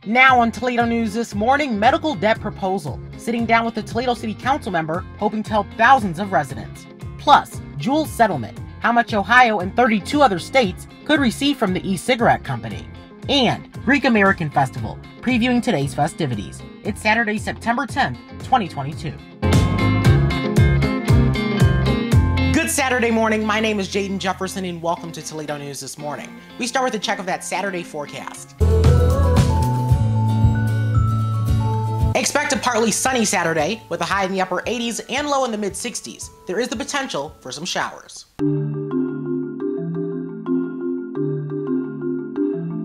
Now on Toledo News this morning, medical debt proposal. Sitting down with a Toledo City Council member hoping to help thousands of residents. Plus, JUUL Settlement. How much Ohio and 32 other states could receive from the e-cigarette company. And Greek American Festival, previewing today's festivities. It's Saturday, September 10th, 2022. Good Saturday morning. My name is Jaden Jefferson and welcome to Toledo News this morning. We start with a check of that Saturday forecast. Expect a partly sunny Saturday with a high in the upper 80s and low in the mid 60s. There is the potential for some showers.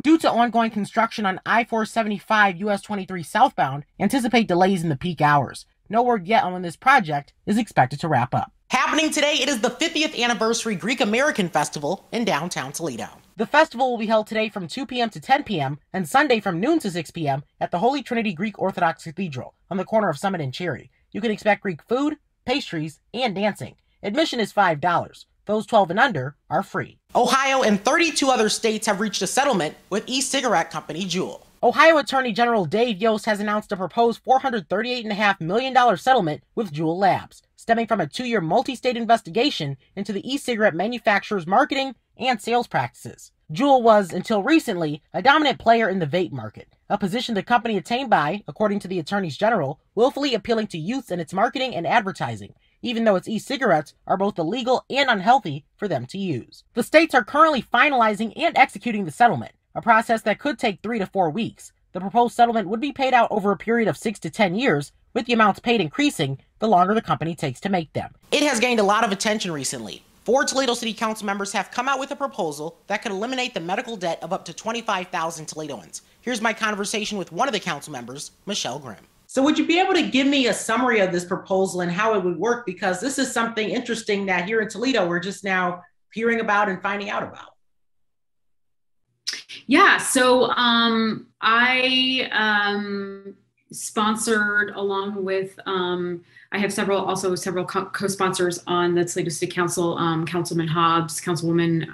Due to ongoing construction on I-475 US 23 southbound, anticipate delays in the peak hours. No word yet on when this project is expected to wrap up. Happening today, it is the 50th anniversary Greek American Festival in downtown Toledo. The festival will be held today from 2 p.m. to 10 p.m. and Sunday from noon to 6 p.m. at the Holy Trinity Greek Orthodox Cathedral on the corner of Summit and Cherry. You can expect Greek food, pastries, and dancing. Admission is $5. Those 12 and under are free. Ohio and 32 other states have reached a settlement with e-cigarette company JUUL. Ohio Attorney General Dave Yost has announced a proposed $438.5 million settlement with JUUL Labs, stemming from a 2-year multi-state investigation into the e-cigarette manufacturer's marketing and sales practices. JUUL was, until recently, a dominant player in the vape market, a position the company attained by, according to the attorneys general, willfully appealing to youths in its marketing and advertising, even though its e-cigarettes are both illegal and unhealthy for them to use. The states are currently finalizing and executing the settlement, a process that could take 3 to 4 weeks. The proposed settlement would be paid out over a period of 6 to 10 years, with the amounts paid increasing the longer the company takes to make them. It has gained a lot of attention recently. 4 Toledo City Council members have come out with a proposal that could eliminate the medical debt of up to 25,000 Toledoans. Here's my conversation with one of the council members, Michelle Grimm. So would you be able to give me a summary of this proposal and how it would work? Because this is something interesting that here in Toledo, we're just now hearing about and finding out about. Yeah, so I sponsored along with, I have several co-sponsors on the Toledo City Council, Councilman Hobbs, Councilwoman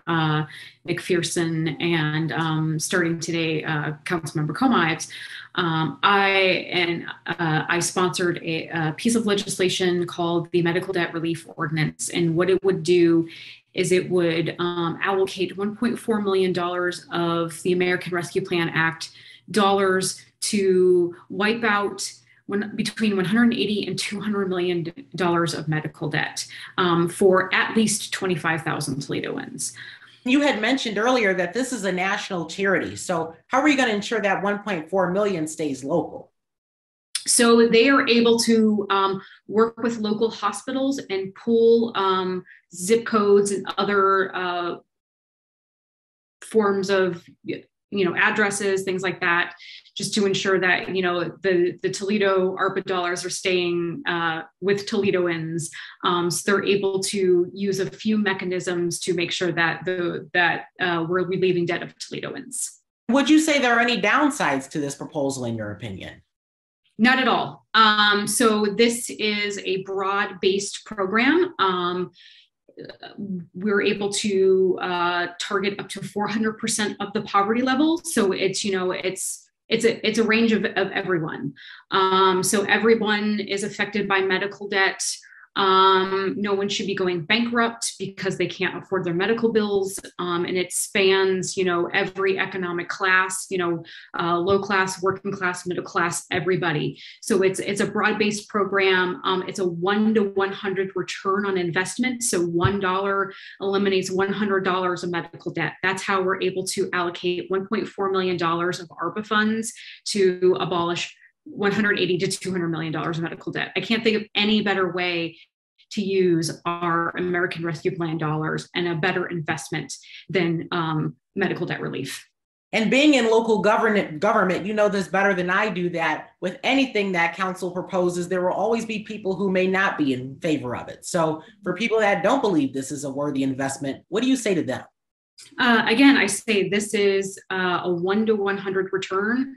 McPherson, and starting today, Councilmember Comives. I sponsored a piece of legislation called the Medical Debt Relief Ordinance, and what it would do is it would allocate $1.4 million of the American Rescue Plan Act dollars to wipe out between $180 and $200 million of medical debt for at least 25,000 Toledoans. You had mentioned earlier that this is a national charity. So how are you going to ensure that 1.4 million stays local? So they are able to work with local hospitals and pool zip codes and other forms of, addresses, things like that, just to ensure that, the Toledo ARPA dollars are staying with Toledoans. So they're able to use a few mechanisms to make sure that we're relieving debt of Toledoans. Would you say there are any downsides to this proposal in your opinion? Not at all. So this is a broad-based program. We're able to target up to 400% of the poverty level. So it's a range of everyone. So everyone is affected by medical debt. No one should be going bankrupt because they can't afford their medical bills. And it spans, every economic class, low class, working class, middle class, everybody. So it's a broad-based program. It's a 1 to 100 return on investment. So $1 eliminates $100 of medical debt. That's how we're able to allocate $1.4 million of ARPA funds to abolish $180 to $200 million of medical debt. I can't think of any better way to use our American Rescue Plan dollars and a better investment than medical debt relief. And being in local government, you know this better than I do, that with anything that council proposes, there will always be people who may not be in favor of it. So for people that don't believe this is a worthy investment, what do you say to them? Again, I say this is a 1 to 100 return.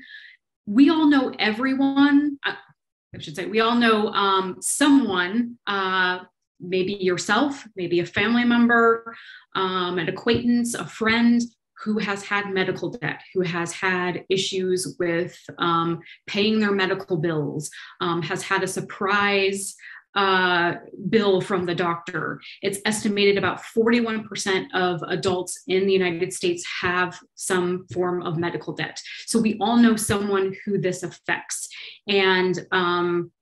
We all know everyone, we all know someone, maybe yourself, maybe a family member, an acquaintance, a friend who has had medical debt, who has had issues with paying their medical bills, has had a surprise bill from the doctor. It's estimated about 41% of adults in the United States have some form of medical debt. So we all know someone who this affects. And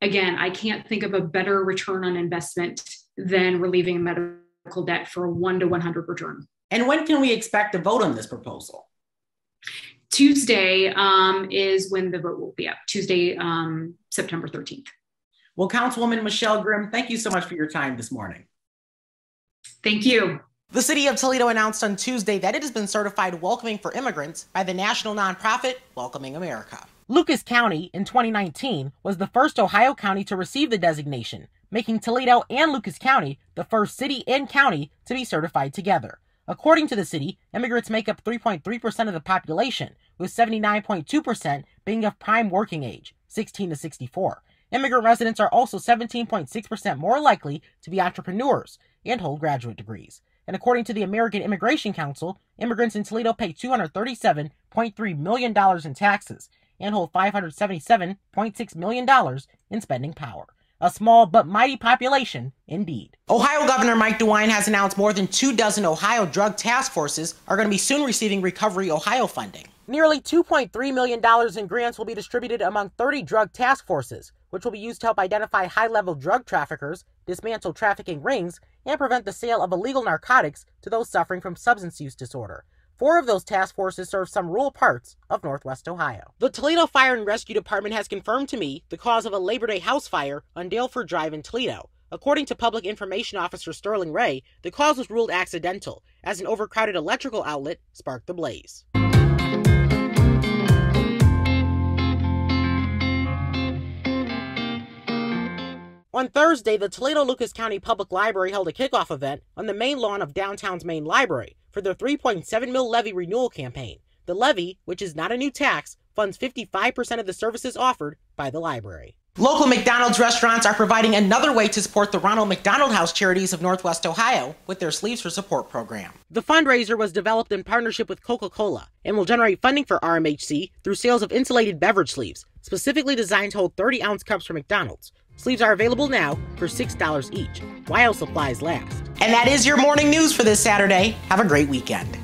again, I can't think of a better return on investment than relieving medical debt for a 1 to 100 return. And when can we expect a vote on this proposal? Tuesday is when the vote will be up, Tuesday, September 13th. Well, Councilwoman Michelle Grimm, thank you so much for your time this morning. Thank you. The City of Toledo announced on Tuesday that it has been certified welcoming for immigrants by the national nonprofit Welcoming America. Lucas County in 2019 was the first Ohio county to receive the designation, making Toledo and Lucas County the first city and county to be certified together. According to the city, immigrants make up 3.3% of the population, with 79.2% being of prime working age, 16 to 64. Immigrant residents are also 17.6% more likely to be entrepreneurs and hold graduate degrees. And according to the American Immigration Council, immigrants in Toledo pay $237.3 million in taxes and hold $577.6 million in spending power. A small but mighty population, indeed. Ohio Governor Mike DeWine has announced more than 24 Ohio drug task forces are going to be soon receiving Recovery Ohio funding. Nearly $2.3 million in grants will be distributed among 30 drug task forces, which will be used to help identify high-level drug traffickers, dismantle trafficking rings, and prevent the sale of illegal narcotics to those suffering from substance use disorder. 4 of those task forces serve some rural parts of Northwest Ohio. The Toledo Fire and Rescue Department has confirmed to me the cause of a Labor Day house fire on Daleford Drive in Toledo. According to Public Information Officer Sterling Ray, the cause was ruled accidental, as an overcrowded electrical outlet sparked the blaze. On Thursday, the Toledo-Lucas County Public Library held a kickoff event on the main lawn of downtown's main library for their $3.7 million levy renewal campaign. The levy, which is not a new tax, funds 55% of the services offered by the library. Local McDonald's restaurants are providing another way to support the Ronald McDonald House Charities of Northwest Ohio with their Sleeves for Support program. The fundraiser was developed in partnership with Coca-Cola and will generate funding for RMHC through sales of insulated beverage sleeves, specifically designed to hold 30-ounce cups for McDonald's. Sleeves are available now for $6 each, while supplies last. And that is your morning news for this Saturday. Have a great weekend.